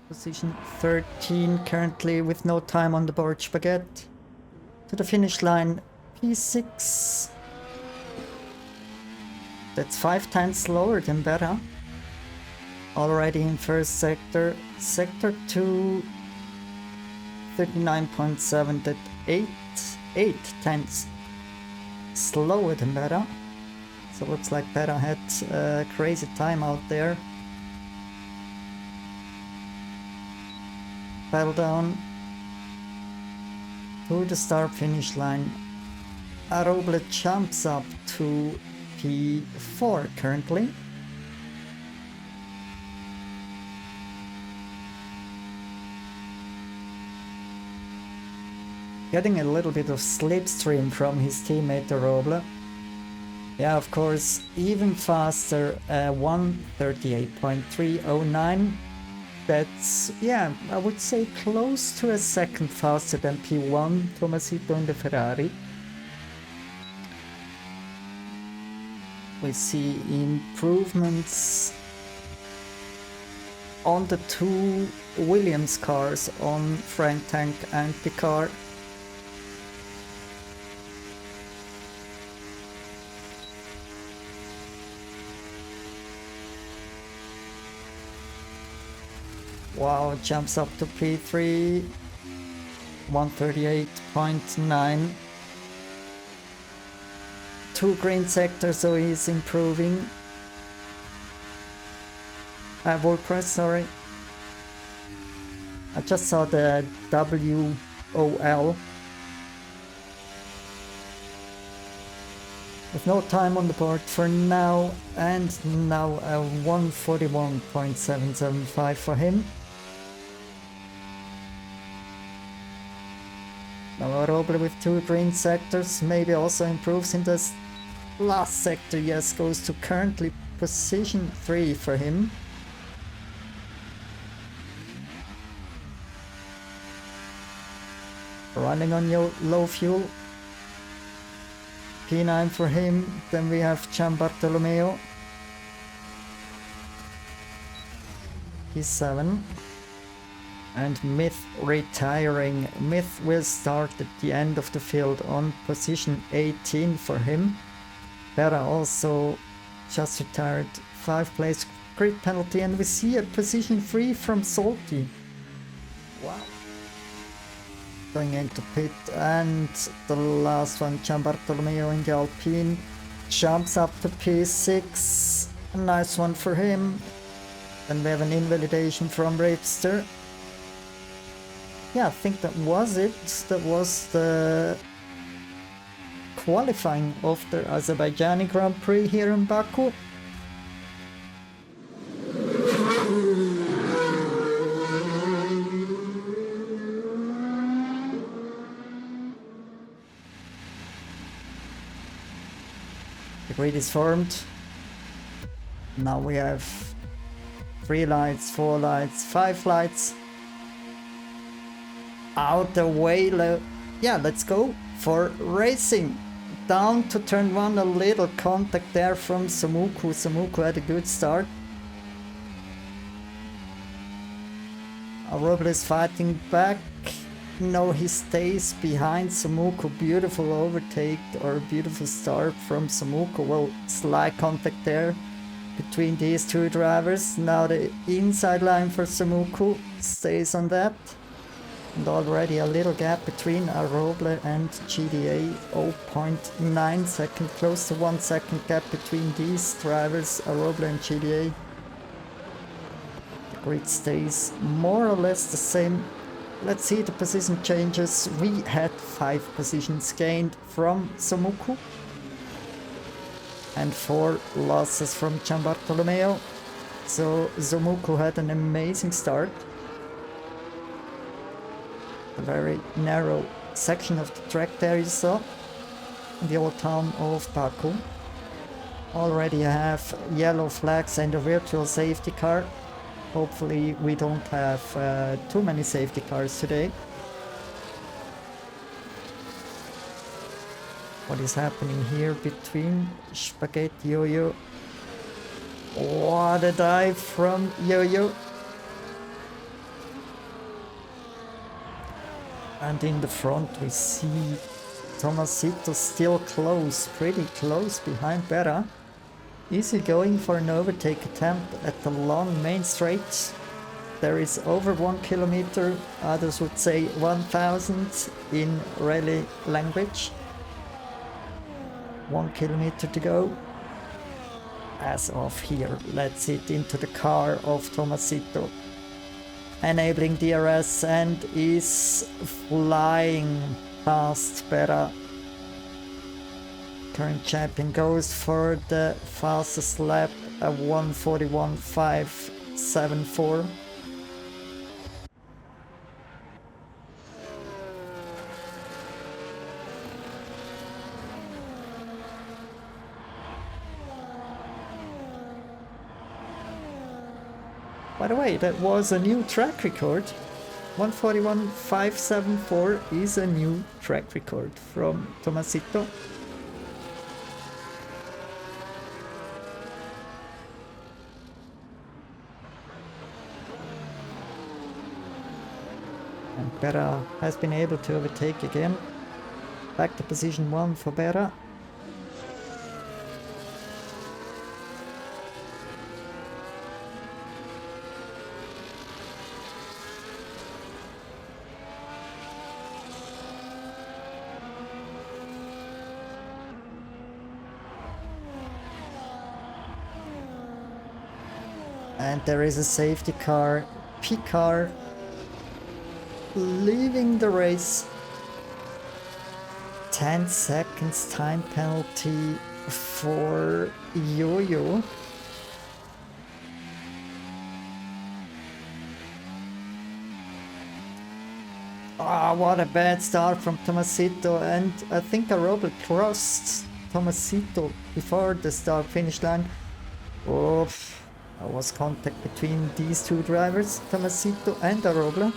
Position 13 currently with no time on the board. Spaghetti to the finish line. P6. That's 5 times slower than Berra. Already in first sector. Sector 2. 39.7. That 8 times slower than Berra. So looks like Berra had a crazy time out there. Pedal down to the start finish line. Aroble jumps up to P4 currently. Getting a little bit of slipstream from his teammate Aroble. Yeah, of course, even faster, 1:38.309. That's, yeah, I would say close to a second faster than P1, Tomasito in the Ferrari. We see improvements on the two Williams cars, on Frank Tank and Picard. Wow, jumps up to P3, 138.9. 2 green sectors, so he's improving. Volpress, sorry. I just saw the WOL. With no time on the board for now, and now a 141.775 for him. Now Aroble with 2 green sectors, maybe also improves in this last sector. Yes, goes to currently position 3 for him. Running on low fuel. P9 for him. Then we have Gianbartolomeo. P7. And Myth retiring. Myth will start at the end of the field on position 18 for him. Berra also just retired, 5 place grid penalty, and we see a position 3 from Zsolti. Wow. Going into pit, and the last one, Gianbartolomeo in the Alpine, jumps up to P6. A nice one for him. Then we have an invalidation from Ripster. Yeah, I think that was it. That was the qualifying of the Azerbaijani Grand Prix here in Baku. The grid is formed. Now we have 3 lights, 4 lights, 5 lights. Out the way, yeah, let's go for racing. Down to turn 1, a little contact there from Samuku. Samuku had a good start. Aroble is fighting back. No, he stays behind Samuku. Beautiful overtake, or beautiful start from Samuku. Well, slight contact there between these 2 drivers. Now the inside line for Samuku stays on that. And already a little gap between Aroble and GDA, 0.9 second, close to 1 second gap between these drivers, Aroble and GDA. The grid stays more or less the same. Let's see the position changes. We had 5 positions gained from Samuku and 4 losses from Gianbartolomeo. So Samuku had an amazing start. A very narrow section of the track there you saw in the old town of Baku. Already have yellow flags and a virtual safety car. Hopefully we don't have too many safety cars today. What is happening here between Spaghetti Yo-Yo? What a dive from Yo-Yo. And in the front we see Tomasito still close, pretty close behind Berra. Is he going for an overtake attempt at the long main straight? There is over 1 kilometer, others would say 1000 in rally language. 1 kilometer to go. As of here, let's sit into the car of Tomasito. Enabling DRS and is flying past Berra. Current champion goes for the fastest lap, a 1:41.574. By the way, that was a new track record. 1:41.574 is a new track record from Tomasito. And Berra has been able to overtake again. Back to position 1 for Berra. And there is a safety car, P car, leaving the race. 10 seconds time penalty for Jojo. Ah, what a bad start from Tomasito, and I think Arobla crossed Tomasito before the start finish line. Oh, there was contact between these two drivers, Tomasito and Arobla.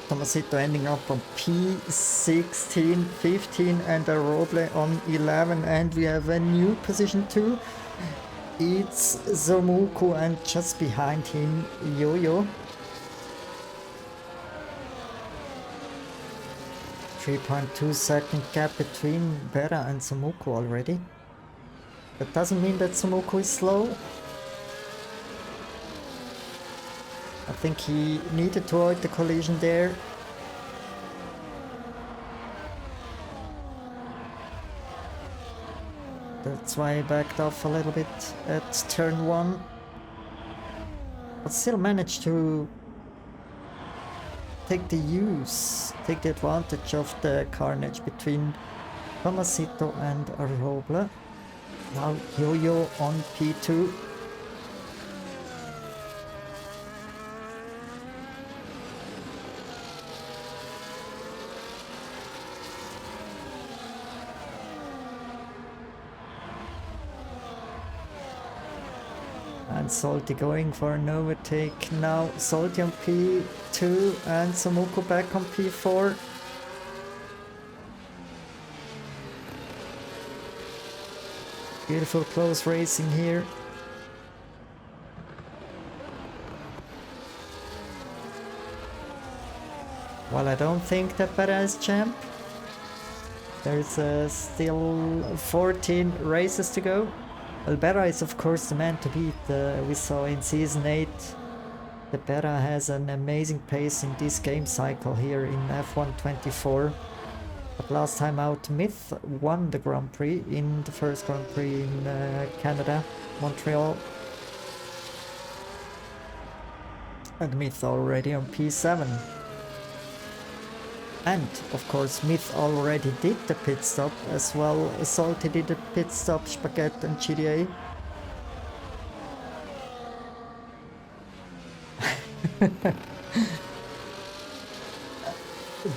Tomasito ending up on P16, 15 and Arobla on 11, and we have a new position 2. It's Zomuku and just behind him Jojo. 3.2 second gap between Berra and Zomuku already. That doesn't mean that Zomuku is slow. I think he needed to avoid the collision there. That's why he backed off a little bit at turn 1. But still managed to take the advantage of the carnage between Tomasito and Arobla. Now Jojo on P2. And Zsolti going for an overtake now. Zsolti on P2 and Zomuku back on P4. Beautiful close racing here. Well, I don't think that Berra is champ. There's still 14 races to go. Well, Berra is of course the man to beat. We saw in Season 8 that Berra has an amazing pace in this game cycle here in F1 24. But last time out, Myth won the Grand Prix in the first Grand Prix in Canada, Montreal. And Myth already on P7. And of course Myth already did the pit stop as well. Zsolti did the pit stop, Spaghetti and GDA.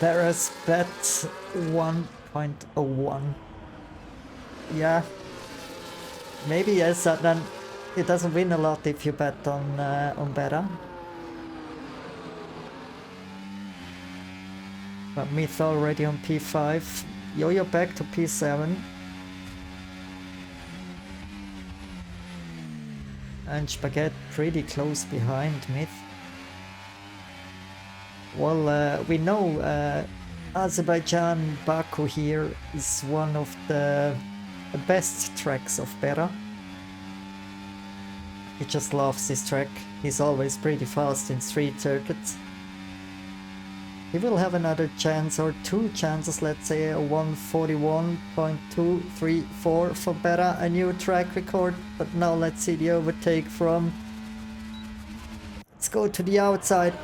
Berra's bet 1.01. Yeah, maybe yes. Then it doesn't win a lot if you bet on Berra. But Myth already on P5. Jojo back to P7. And Spaghetti pretty close behind Myth. Well, we know Azerbaijan, Baku here is one of the best tracks of Bera. He just loves this track. He's always pretty fast in street circuits. He will have another chance or two chances, let's say a 141.234 for Bera, a new track record. But now let's see the overtake from... Let's go to the outside.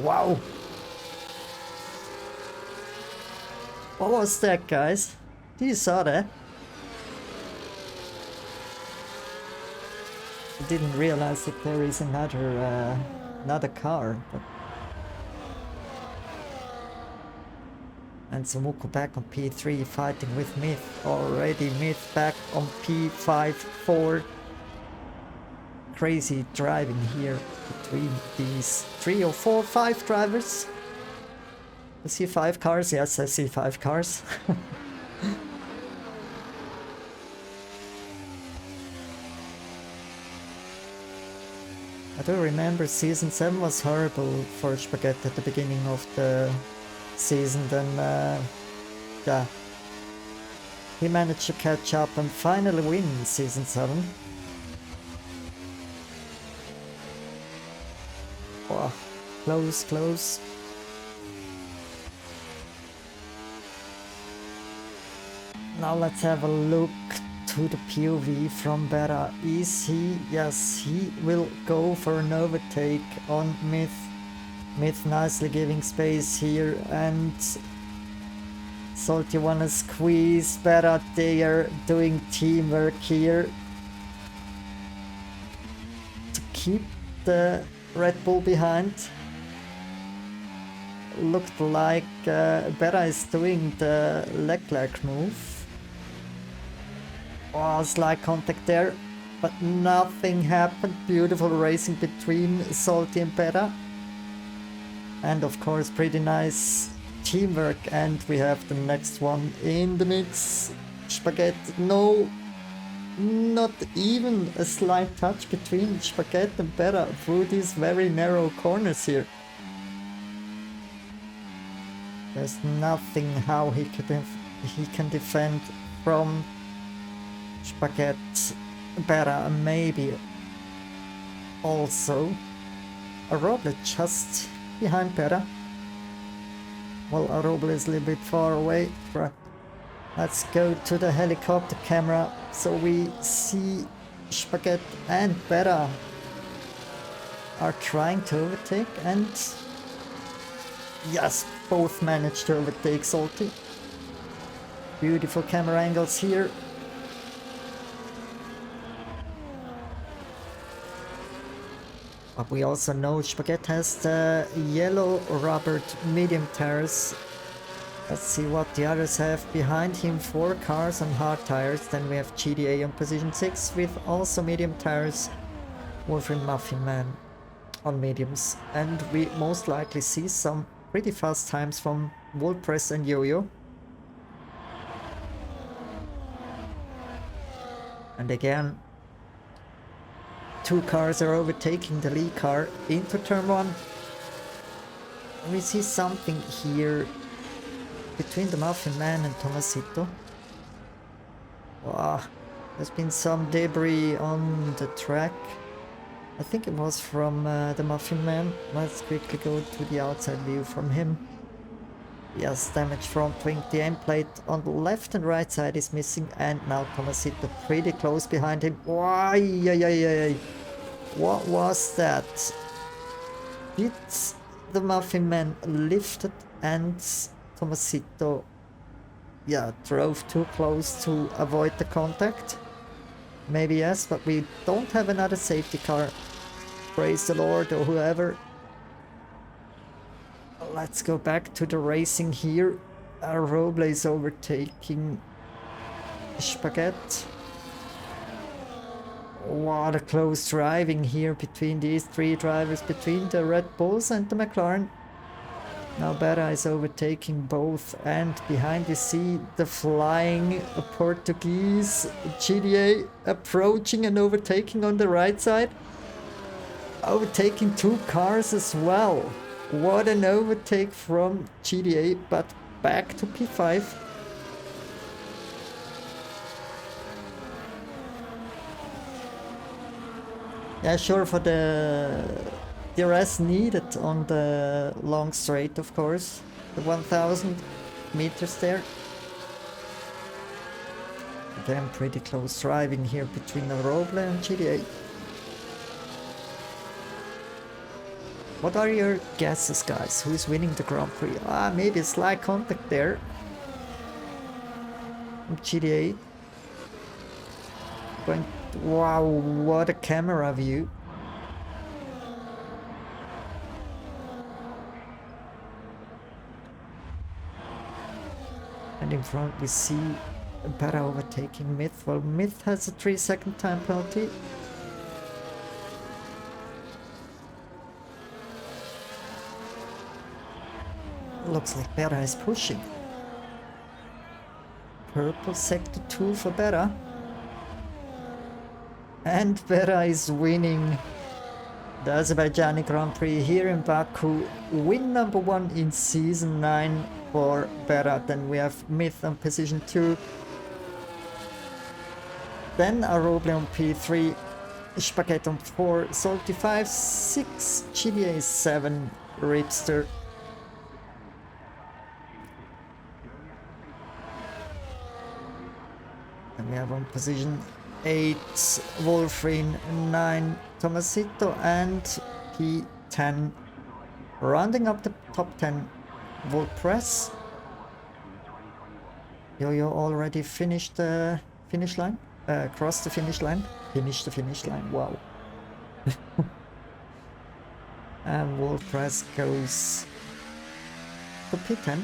Wow. What was that, guys? Did you saw that? I didn't realize that there is another car. But... And Samuko back on P3 fighting with Myth already. Myth back on P5-4. Crazy driving here between these 3 or 4, 5 drivers. I see 5 cars. Yes, I see 5 cars. I do remember season 7 was horrible for Spaghetti at the beginning of the season. Then, yeah, he managed to catch up and finally win season 7. Oh, close, close. Now let's have a look to the POV from Bera. Is he? Yes, he will go for an overtake on Myth. Myth nicely giving space here, and Zsolti wanna squeeze Bera. They are doing teamwork here to keep the Red Bull behind. Looked like Bera is doing the Leclerc move. Oh, slight contact there, but nothing happened. Beautiful racing between Zsolti and Bera. And of course, pretty nice teamwork. And we have the next one in the mix. Spaghetti, no, not even a slight touch between Spaghetti and Bera through these very narrow corners here. There's nothing how he can defend from Spaghetti. Bera maybe also Aroble just behind Bera. Well, Aroble is a little bit far away, but let's go to the helicopter camera so we see Spaghetti and Bera are trying to overtake, and yes, both managed to overtake Zsolti. Beautiful camera angles here. But we also know Spaghetti has the yellow rubbered medium tires. Let's see what the others have behind him. 4 cars on hard tires. Then we have GDA on position 6 with also medium tires. Wolverine Muffin Man on mediums. And we most likely see some pretty fast times from Wolpress and Yo-Yo. And again, 2 cars are overtaking the lead car into turn 1. We see something here between the Muffin Man and Tomasito. Wow, there's been some debris on the track. I think it was from the Muffin Man. Let's quickly go to the outside view from him. Yes, damage front wing. The end plate on the left and right side is missing, and now Tomasito pretty close behind him. Why? What was that? Did the Muffin Man lift it and Tomasito, yeah, drove too close to avoid the contact? Maybe yes, but we don't have another safety car. Praise the Lord, or whoever. Let's go back to the racing here. Roble is overtaking Spaghetti. What a close driving here between these 3 drivers, between the Red Bulls and the McLaren. Now Bera is overtaking both, and behind you see the flying Portuguese GDA approaching and overtaking on the right side. Overtaking 2 cars as well. What an overtake from GDA, but back to P5. Yeah, sure, for the DRS needed on the long straight, of course. The 1000 meters there. Again, pretty close driving here between Roble and GDA. What are your guesses, guys? Who's winning the Grand Prix? Ah, maybe a slight contact there. GDA. Going, wow, what a camera view. And in front we see Berra overtaking Myth. Well, Myth has a 3-second time penalty. Looks like Berra is pushing. Purple sector 2 for Berra. And Berra is winning the Azerbaijani Grand Prix here in Baku. Win number 1 in season 9 for Berra. Then we have Myth on position 2. Then Aroble on P3. Spaghetti on 4. Zsolti 5, 6. GDA 7. Ripster. And we have on position 8 Wolfrin, 9 Tomasito, and P10 rounding up the top 10 Volpress. Yo-Yo already finished the finish line, crossed the finish line, finished the finish line, wow. And Volpress goes to P10.